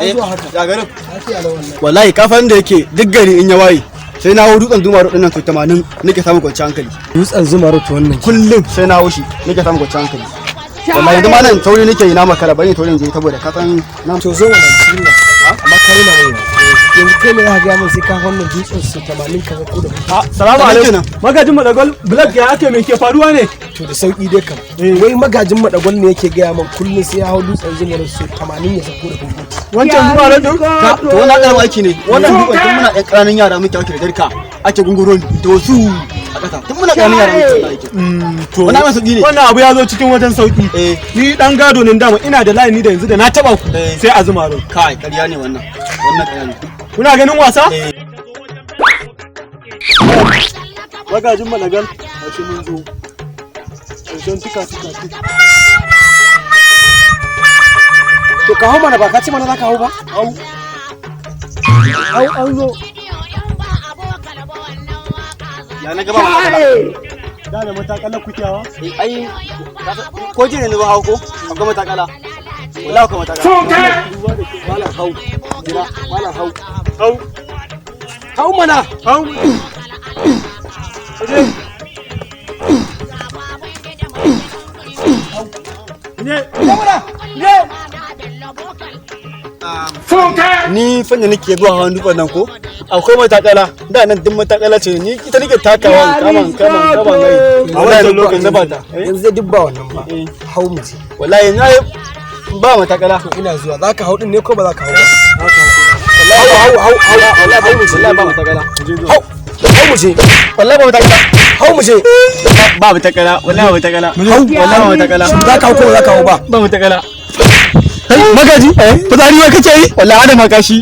ya garin wallahi kafan da yake duk gari in ya waye sai na hau dutsen zuma road nan to 80 nake samun kwanciyar hankali. Dutsen zuma road wannan kullum sai na haushi nake samun kwanciyar hankali. wallahi yanzu ma nan sauri nake yi na makara bari to je saboda ka san na to zo wannan cikin nan amma kai na mai yanzu kai ne ya ga mun sai ka wannan dutsen su 80 kaza ko da salamu alaikum magajin madagol black ya ake me ke faruwa ne to da sauki dai kam wai magajin madagol ne yake ga mun kullun sai ya hau dutsen zuma road su 80 ya sako da gugu wancan zuma road to wannan karam aiki ne wannan dutsen tun muna ɗan ƙananan yara muke ake da darka ake gunguro to su a ƙasa tun muna ƙananan yara muke aiki to wannan sauki ne wannan abu ya zo cikin wajen sauki ni dan gado ne dama ina da layi ni da yanzu da na taba ku sai a zuma road kai ƙarya ne wannan ƙarya ne kuna ganin wasa magajin madagal a shi mun zo ƙarshen tuka to ka hau mana ba ka ce mana za ka hau ba an zo ya na gaba da matakala kukewa ai ko jini ne ba hau ko akwai matakala wallahi akwai matakala wala hau jira wala hau hau hau mana hau ni fanya nake zuwa hawan dutsen nan ko akwai matakala da nan duk matakala ce ni ita nake takawa kaman gai a wannan lokacin da ba ta yanzu duk ba wannan ba hau mu je wallahi na ba matakala ina zuwa zaka hau din ne ko ba zaka hau ba hau wallahi ba matakala hau mu je wallahi ba matakala hau mu je ba matakala wallahi ba matakala wallahi ba matakala zaka hau ko ba zaka hau ba ba matakala magaji fitsari wai kace yi wallahi ada makashi